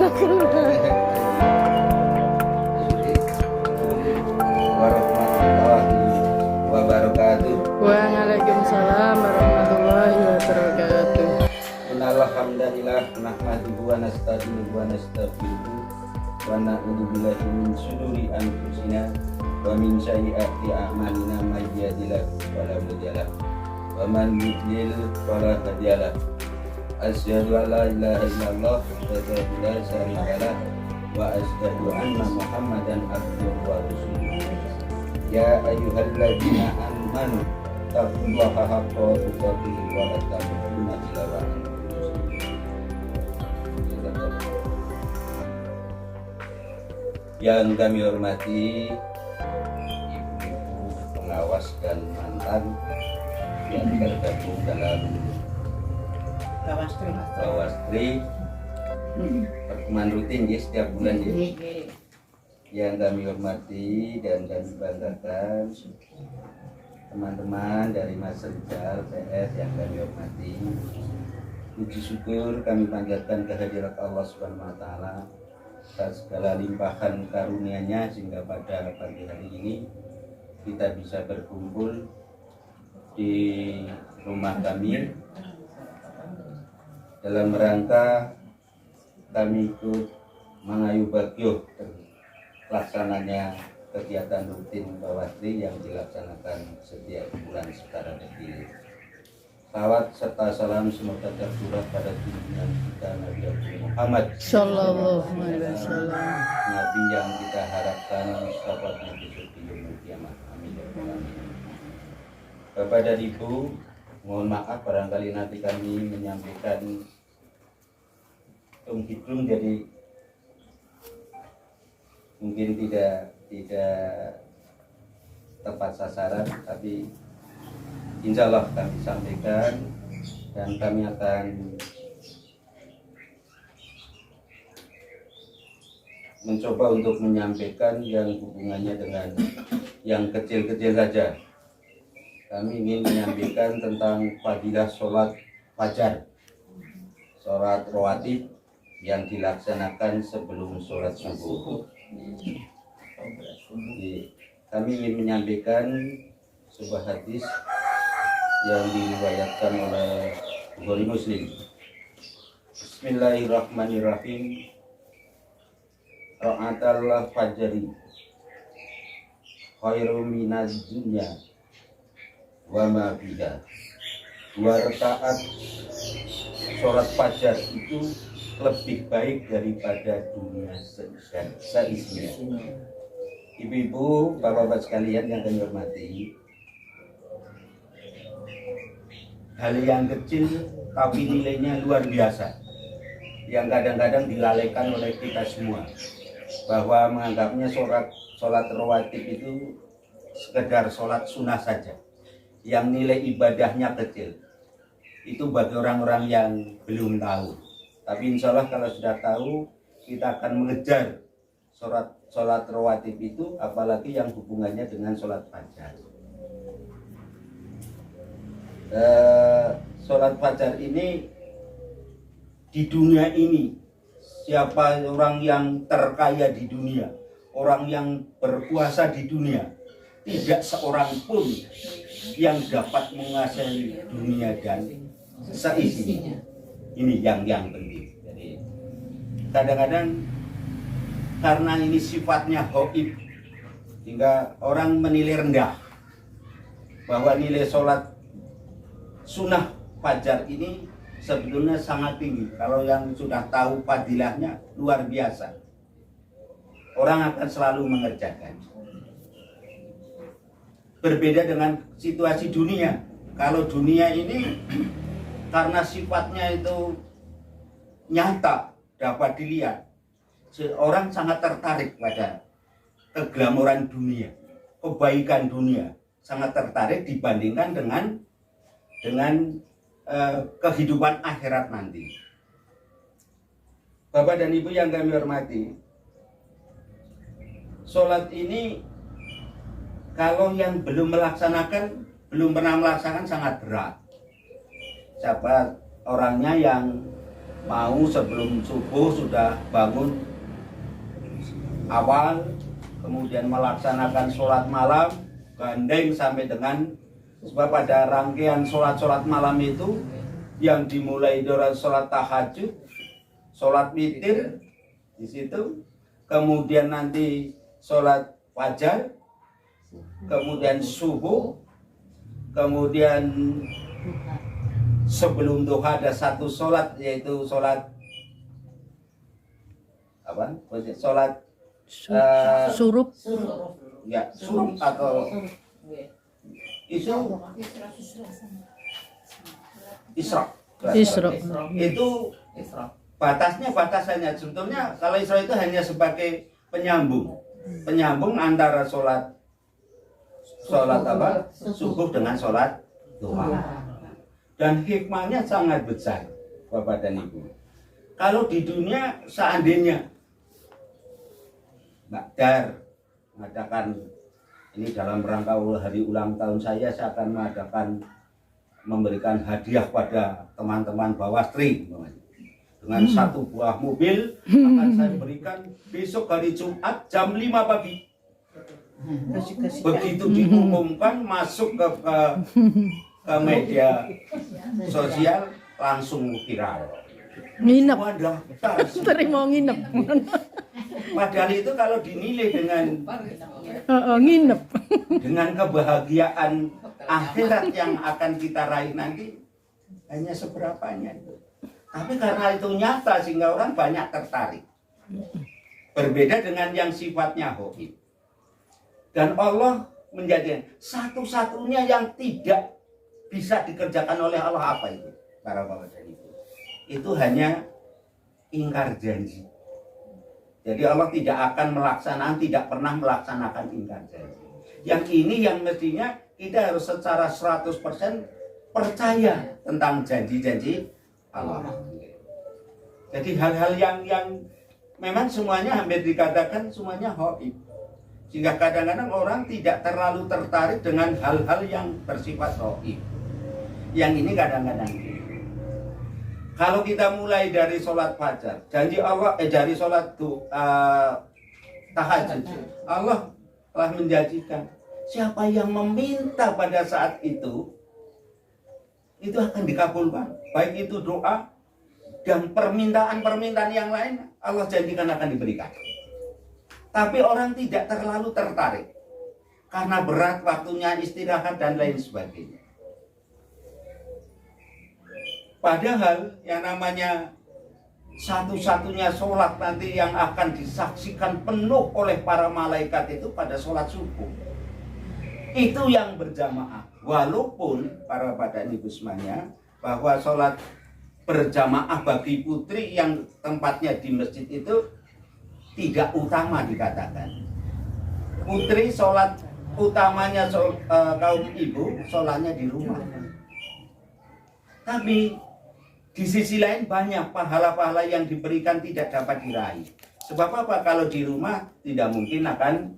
warahmatullahi wabarakatuh. Waalaikumsalam warahmatullahi wabarakatuh. Innal hamdalillah nahmaduhu wa nasta'inuhu wa nastaghfiruh wa na'udzu billahi min shururi anfusina wa min sayyiati a'malina may yahdihillahu fala mudilla lahu wa man yudlil fala hadiya lahu. Asyhadu an la ilaha illallah wa la syarika lah wa asyhadu anna Muhammadan abduhu wa rasuluh. Ya ayyuhalladzina amanu taqullaha haqqa tuqatih wa la tamutunna illa wa antum muslimun. Yang kami hormati ibu-ibu pengawas dan mantan yang tergabung dalam Bawastri pertemuan rutin ya setiap bulan ya. Yang kami hormati dan kami banggakan teman-teman dari Mas Rizal PS yang kami hormati. Puji syukur kami panjatkan kehadirat Allah Subhanahu wa taala atas segala limpahan karunia-Nya sehingga pada pagi hari ini kita bisa berkumpul di rumah kami dalam rangka kami ikut mengayu bagyo pelaksananya kegiatan rutin Bawastri yang dilaksanakan setiap bulan secara detail. Salawat serta salam semoga tercurah pada junjungan kita Nabi Muhammad Sallallahu alaihi wasallam. Nabi yang kita harapkan syafaatnya besok di yaumul kiamah. Amin ya rabbal alamin. Bapak dan Ibu, mohon maaf barangkali nanti kami menyampaikan hitung jadi mungkin tidak tepat sasaran, tapi insya Allah kami sampaikan dan kami akan mencoba untuk menyampaikan yang hubungannya dengan yang kecil-kecil saja. Kami ingin menyampaikan tentang fadilah sholat fajar, sholat rawatib yang dilaksanakan sebelum sholat subuh. Kami ingin menyampaikan sebuah hadis yang diriwayatkan oleh Bukhari Muslim. Bismillahirrahmanirrahim. Ra'atallah fajri khairu minaz dunya wa ma fiha. 2 rakaat sholat fajar itu lebih baik daripada dunia seisinya. Ibu-ibu, bapak-bapak sekalian yang kami hormati, hal yang kecil tapi nilainya luar biasa, yang kadang-kadang dilalaikan oleh kita semua, bahwa menganggapnya sholat rawatib itu sekedar sholat sunnah saja, yang nilai ibadahnya kecil. Itu bagi orang-orang yang belum tahu. Tapi insya Allah kalau sudah tahu, kita akan mengejar sholat rawatib itu, apalagi yang hubungannya dengan sholat fajar. Sholat fajar ini di dunia ini, siapa orang yang terkaya di dunia, orang yang berkuasa di dunia, tidak seorang pun yang dapat menguasai dunia dan seisinya. Ini yang penting. Jadi kadang-kadang karena ini sifatnya hoib, hingga orang menilai rendah bahwa nilai sholat sunnah fajar ini sebetulnya sangat tinggi. Kalau yang sudah tahu fadilahnya luar biasa, orang akan selalu mengerjakan. Berbeda dengan situasi dunia. Kalau dunia ini karena sifatnya itu nyata, dapat dilihat, orang sangat tertarik pada keglamoran dunia, kebaikan dunia, sangat tertarik dibandingkan dengan kehidupan akhirat nanti. Bapak dan Ibu yang kami hormati, sholat ini kalau yang belum pernah melaksanakan sangat berat. Siapa orangnya yang mau sebelum subuh sudah bangun awal, kemudian melaksanakan sholat malam, gandeng sampai dengan, sebab pada rangkaian sholat malam itu yang dimulai dari sholat tahajud, sholat witir di situ, kemudian nanti sholat fajar, kemudian subuh, kemudian sebelum duha ada satu sholat, yaitu sholat apa? Sholat Surup. ya surup atau itu Isra. Isra. Itu batasannya sebetulnya kalau Isra itu hanya sebagai penyambung antara sholat apa subuh dengan sholat duha. Dan hikmahnya sangat besar, Bapak dan Ibu. Kalau di dunia seandainya Mbak Dar mengadakan ini dalam rangka hari ulang tahun saya akan memberikan hadiah pada teman-teman Bawastri dengan satu buah mobil akan saya berikan besok hari Jumat jam 5 pagi. Begitu diumumkan masuk ke media sosial langsung viral. Nginep. Daftar. Terima nginep. Padahal itu kalau dinilai Nginep. dengan kebahagiaan akhirat yang akan kita raih nanti hanya seberapanya itu. Tapi karena itu nyata sehingga orang banyak tertarik. Berbeda dengan yang sifatnya hoib. Dan Allah menjadikan satu-satunya yang tidak bisa dikerjakan oleh Allah apa itu? Para bapak dan ibu. Itu hanya ingkar janji. Jadi Allah tidak pernah melaksanakan ingkar janji. Yang ini yang mestinya kita harus secara 100% percaya tentang janji-janji Allah. Jadi hal-hal yang memang semuanya hampir dikatakan semuanya hoib. Sehingga kadang-kadang orang tidak terlalu tertarik dengan hal-hal yang bersifat hoib. Yang ini kadang-kadang kalau kita mulai dari sholat fajar, janji Allah dari sholat tahajud, Allah telah menjanjikan siapa yang meminta pada saat itu akan dikabulkan. Baik itu doa dan permintaan-permintaan yang lain, Allah janjikan akan diberikan. Tapi orang tidak terlalu tertarik karena berat waktunya istirahat dan lain sebagainya. Padahal yang namanya satu-satunya sholat nanti yang akan disaksikan penuh oleh para malaikat itu pada sholat subuh. Itu yang berjamaah. Walaupun para bapak ibu semuanya bahwa sholat berjamaah bagi putri yang tempatnya di masjid itu tidak utama dikatakan. Putri sholat utamanya kaum ibu sholatnya di rumah. Tapi di sisi lain banyak pahala-pahala yang diberikan tidak dapat diraih. Sebab apa? Kalau di rumah tidak mungkin akan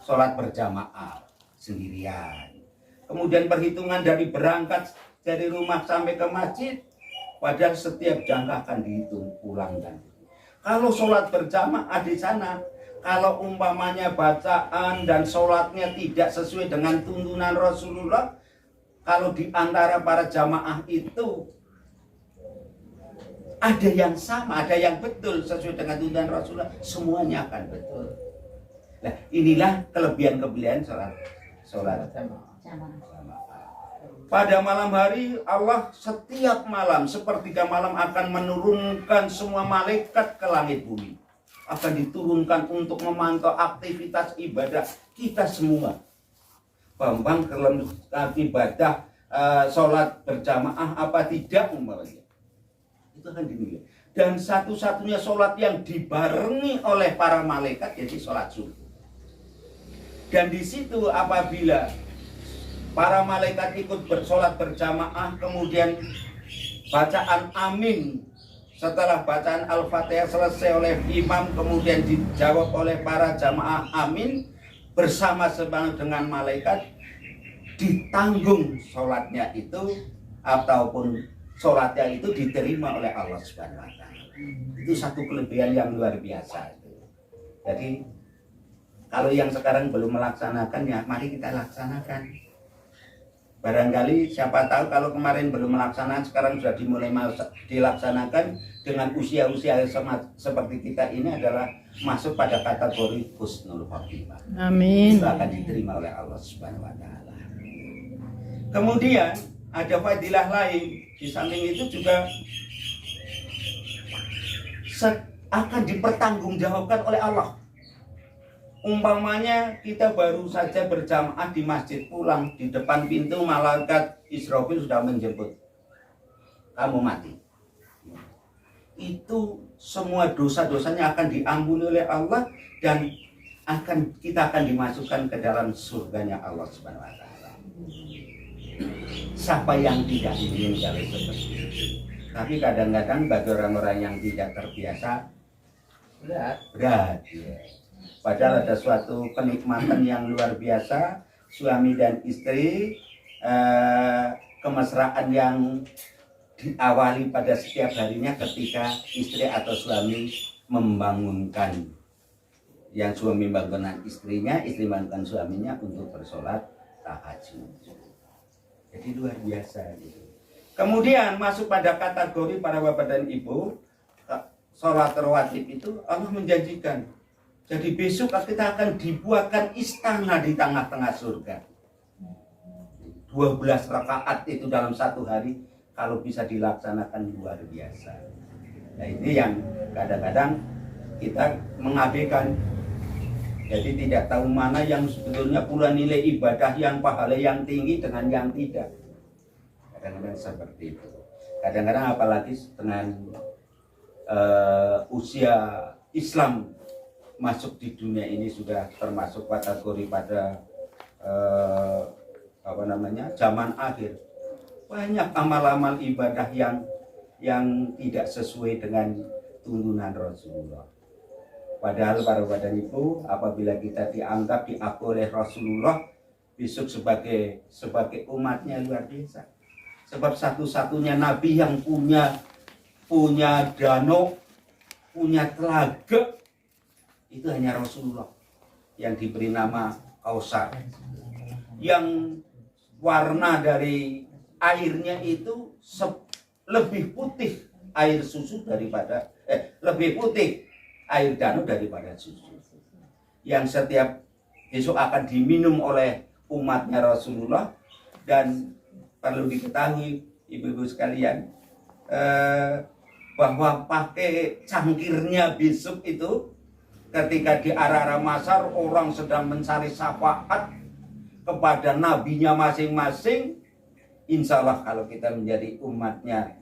sholat berjamaah sendirian. Kemudian perhitungan dari berangkat dari rumah sampai ke masjid, padahal setiap jangka akan dihitung pulang dan. Kalau sholat berjamaah di sana, kalau umpamanya bacaan dan sholatnya tidak sesuai dengan tuntunan Rasulullah, kalau di antara para jamaah itu ada yang sama, ada yang betul sesuai dengan tuntunan Rasulullah, semuanya akan betul. Nah, inilah kelebihan sholat jamaah. Pada malam hari Allah setiap malam sepertiga malam akan menurunkan semua malaikat ke langit bumi. Akan diturunkan untuk memantau aktivitas ibadah kita semua. Bambang ibadah sholat berjamaah apa tidak umpamanya. Itu akan dinilai. Dan satu-satunya sholat yang dibarengi oleh para malaikat yaitu sholat subuh. Dan di situ apabila para malaikat ikut bersolat berjamaah, kemudian bacaan amin setelah bacaan Al-Fatihah selesai oleh imam, kemudian dijawab oleh para jamaah amin bersama-sama dengan malaikat, ditanggung sholatnya itu ataupun sholatnya itu diterima oleh Allah Subhanahu wa Ta'ala. Itu satu kelebihan yang luar biasa. Jadi kalau yang sekarang belum melaksanakan, ya mari kita laksanakan. Barangkali siapa tahu kalau kemarin belum melaksanakan, sekarang sudah dimulai dilaksanakan, dengan usia-usia seperti kita ini adalah masuk pada kategori husnul khotimah. Amin. Itu akan diterima oleh Allah Subhanahu wa Ta'ala. Kemudian ada fadilah lain, di samping itu juga akan dipertanggungjawabkan oleh Allah. Umpamanya kita baru saja berjamaah di masjid, pulang di depan pintu malaikat Israfil sudah menjemput, kamu mati. Itu semua dosa-dosanya akan diampuni oleh Allah dan kita akan dimasukkan ke dalam surganya Allah Subhanahu wa Ta'ala. Siapa yang tidak ingin kalau seperti itu? Tapi kadang-kadang bagi orang-orang yang tidak terbiasa berat. Ya. Padahal ada suatu kenikmatan yang luar biasa, suami dan istri, kemesraan yang diawali pada setiap harinya ketika istri atau suami membangunkan, yang suami membangunkan istrinya, istri membangunkan suaminya untuk bersolat tahajud. Jadi luar biasa gitu. Kemudian masuk pada kategori para bapak dan ibu, sholat rawatib itu Allah menjanjikan. Jadi besok kita akan dibuatkan istana di tengah-tengah surga. 12 rakaat itu dalam satu hari, kalau bisa dilaksanakan luar biasa. Nah ini yang kadang-kadang kita mengabaikan. Jadi tidak tahu mana yang sebetulnya pula nilai ibadah yang pahala yang tinggi dengan yang tidak. Kadang-kadang seperti itu. Kadang-kadang apalagi dengan usia Islam masuk di dunia ini sudah termasuk kategori pada zaman akhir. Banyak amal-amal ibadah yang tidak sesuai dengan tuntunan Rasulullah. Padahal para badan ibu, apabila kita dianggap diaku oleh Rasulullah besok sebagai umatnya, luar biasa. Sebab satu-satunya nabi yang punya danau, punya telaga, itu hanya Rasulullah yang diberi nama Kausar, yang warna dari airnya itu lebih putih air susu daripada lebih putih air danau daripada susu, yang setiap besok akan diminum oleh umatnya Rasulullah. Dan perlu diketahui ibu-ibu sekalian, bahwa pakai cangkirnya besok itu ketika di arah-arah masar orang sedang mencari syafaat kepada nabinya masing-masing, insya Allah kalau kita menjadi umatnya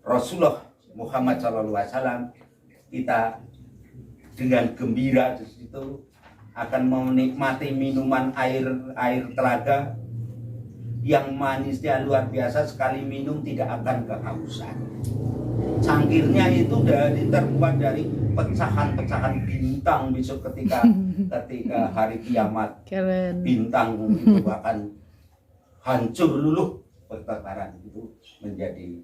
Rasulullah Muhammad SAW, kita dengan gembira di situ akan menikmati minuman air telaga yang manisnya luar biasa, sekali minum tidak akan kehausan. Cangkirnya itu terbuat dari pecahan-pecahan bintang besok ketika hari kiamat. Keren. Bintang itu akan hancur luluh bertataran, itu menjadi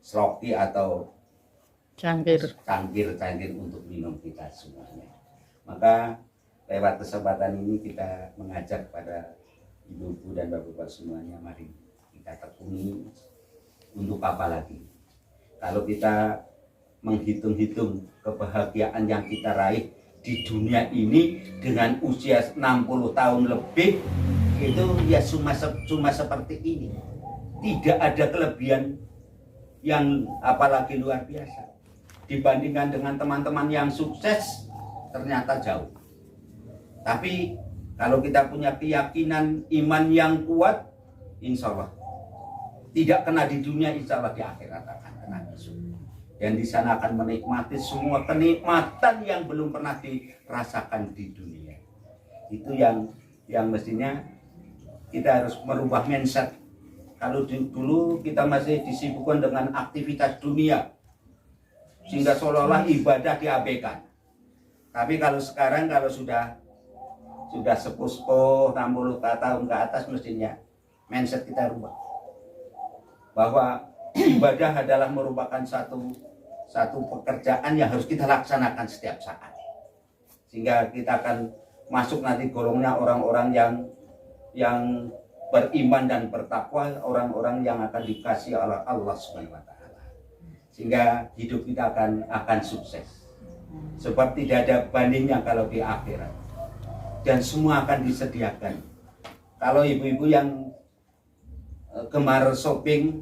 sloki atau cangkir untuk minum kita semuanya. Maka lewat kesempatan ini kita mengajak pada ibu-ibu dan bapak-bapak semuanya, mari kita tekuni. Untuk apa lagi? Kalau kita menghitung-hitung kebahagiaan yang kita raih di dunia ini dengan usia 60 tahun lebih, itu ya cuma seperti ini. Tidak ada kelebihan yang apalagi luar biasa. Dibandingkan dengan teman-teman yang sukses, ternyata jauh. Tapi kalau kita punya keyakinan iman yang kuat, insya Allah tidak kena di dunia, insya Allah di akhirat akan kena besok. Dan di sana akan menikmati semua kenikmatan yang belum pernah dirasakan di dunia. Itu yang mestinya kita harus merubah mindset. Kalau dulu kita masih disibukkan dengan aktivitas dunia, sehingga seolah-olah ibadah diabaikan. Tapi kalau sekarang, kalau sudah sepuh 60 tahun ke atas, mestinya mindset kita rubah. bahwa ibadah adalah merupakan satu pekerjaan yang harus kita laksanakan setiap saat, sehingga kita akan masuk nanti golongnya orang-orang yang beriman dan bertakwa, orang-orang yang akan dikasih oleh Allah Subhanahu wa taala. Sehingga hidup kita akan sukses. Sebab tidak ada bandingnya kalau di akhirat. Dan semua akan disediakan. Kalau ibu-ibu yang gemar shopping,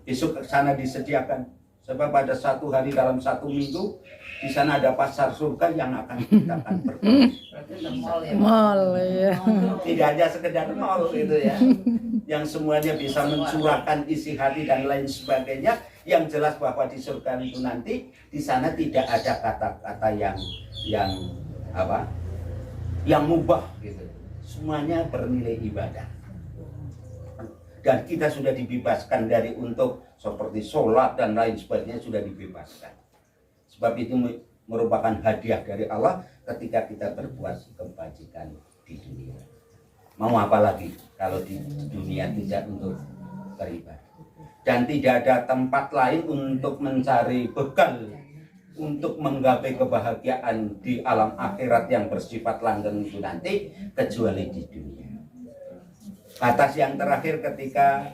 besok ke sana disediakan. Sebab pada satu hari dalam satu minggu di sana ada pasar surga yang akan kita akan bertemu. Mal ya. Tidak hanya sekedar mall gitu ya, yang semuanya bisa mencurahkan isi hati dan lain sebagainya. Yang jelas bahwa di surga itu nanti di sana tidak ada kata-kata yang mubah gitu. Semuanya bernilai ibadah. Dan kita sudah dibebaskan dari untuk seperti sholat dan lain sebagainya, sudah dibebaskan. Sebab itu merupakan hadiah dari Allah ketika kita berbuat kebajikan di dunia. Mau apa lagi kalau di dunia tidak untuk beribadah. Dan tidak ada tempat lain untuk mencari bekal untuk menggapai kebahagiaan di alam akhirat yang bersifat langgeng itu nanti kecuali di dunia. Batas yang terakhir ketika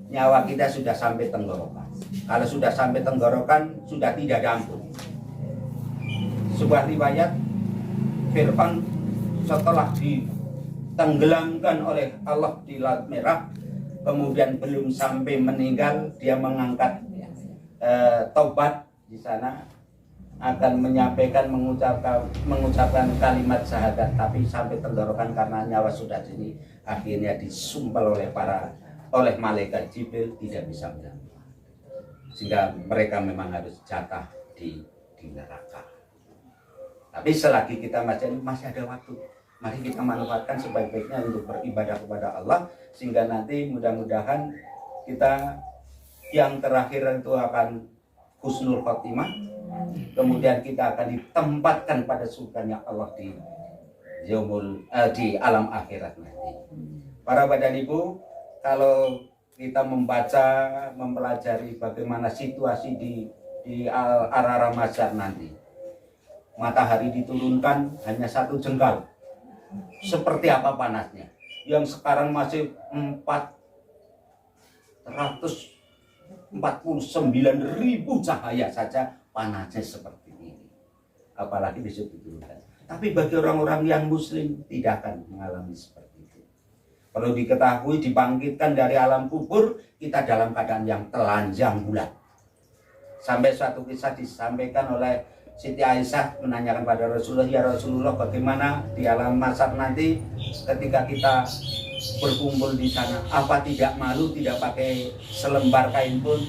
nyawa kita sudah sampai tenggorokan. Kalau sudah sampai tenggorokan sudah tidak ada ampun. Sebuah riwayat, Fir'aun setelah ditenggelamkan oleh Allah di Laut Merah, kemudian belum sampai meninggal, dia mengangkat taubat di sana, akan menyampaikan mengucapkan kalimat syahadat, tapi sampai tenggorokan karena nyawa sudah sini, akhirnya disumpel oleh malaikat Jibril, tidak bisa menyambut, sehingga mereka memang harus jatah di neraka. Tapi selagi kita masih ada waktu, mari kita manfaatkan sebaik-baiknya untuk beribadah kepada Allah, sehingga nanti mudah-mudahan kita yang terakhir itu akan husnul khotimah. Kemudian kita akan ditempatkan pada surganya Allah di alam akhirat nanti. Para badan ibu, kalau kita membaca, mempelajari bagaimana situasi di arah Mahsyar nanti, matahari diturunkan hanya 1 jengkal. Seperti apa panasnya? Yang sekarang masih 449.000 cahaya saja panasnya seperti ini, apalagi besok diturunkan. Tapi bagi orang-orang yang muslim tidak akan mengalami seperti itu. Perlu diketahui, dibangkitkan dari alam kubur kita dalam keadaan yang telanjang bulat. Sampai suatu kisah disampaikan oleh Siti Aisyah menanyakan pada Rasulullah, ya Rasulullah, bagaimana di alam mahsyar nanti ketika kita berkumpul di sana, apa tidak malu tidak pakai selembar kain pun?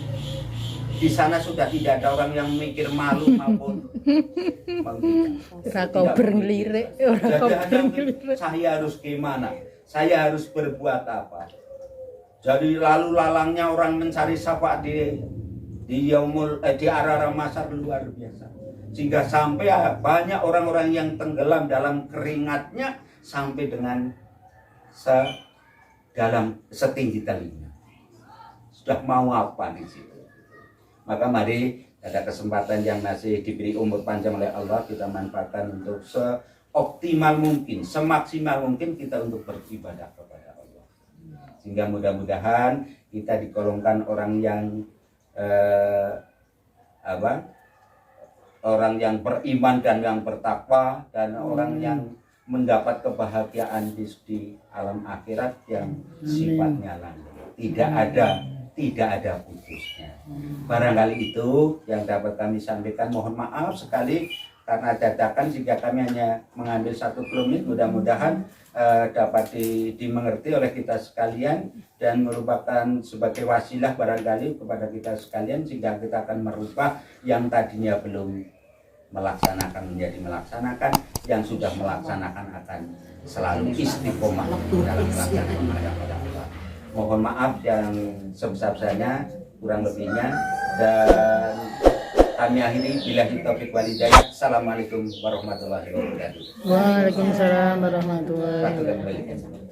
Di sana sudah tidak ada orang yang mikir malu maupun Kau berlirik, saya harus gimana? Saya harus berbuat apa? Jadi lalu lalangnya orang mencari syafaat di arah mahsyar luar biasa. Sehingga sampai banyak orang-orang yang tenggelam dalam keringatnya sampai dengan setinggi telinga. Sudah mau apa di situ? Maka mari, ada kesempatan yang masih diberi umur panjang oleh Allah, kita manfaatkan untuk seoptimal mungkin, semaksimal mungkin kita untuk beribadah kepada Allah. Sehingga mudah-mudahan kita digolongkan orang yang orang yang beriman dan yang bertakwa, dan orang yang mendapat kebahagiaan di alam akhirat yang sifatnya langgeng. Tidak ada putusnya. Barangkali itu yang dapat kami sampaikan. Mohon maaf sekali karena dadakan jika kami hanya mengambil 1 menit. Mudah-mudahan dapat dimengerti oleh kita sekalian dan merupakan sebagai wasilah barangkali kepada kita sekalian, sehingga kita akan merubah yang tadinya belum melaksanakan menjadi melaksanakan, yang sudah melaksanakan akan selalu istiqomah dalam melaksanakan ibadah Allah. Mohon maaf yang sebesar-besarnya, kurang lebihnya, dan kami akhiri billahi taufiq wal hidayah. Assalamualaikum warahmatullahi wabarakatuh. Waalaikumsalam warahmatullahi wabarakatuh.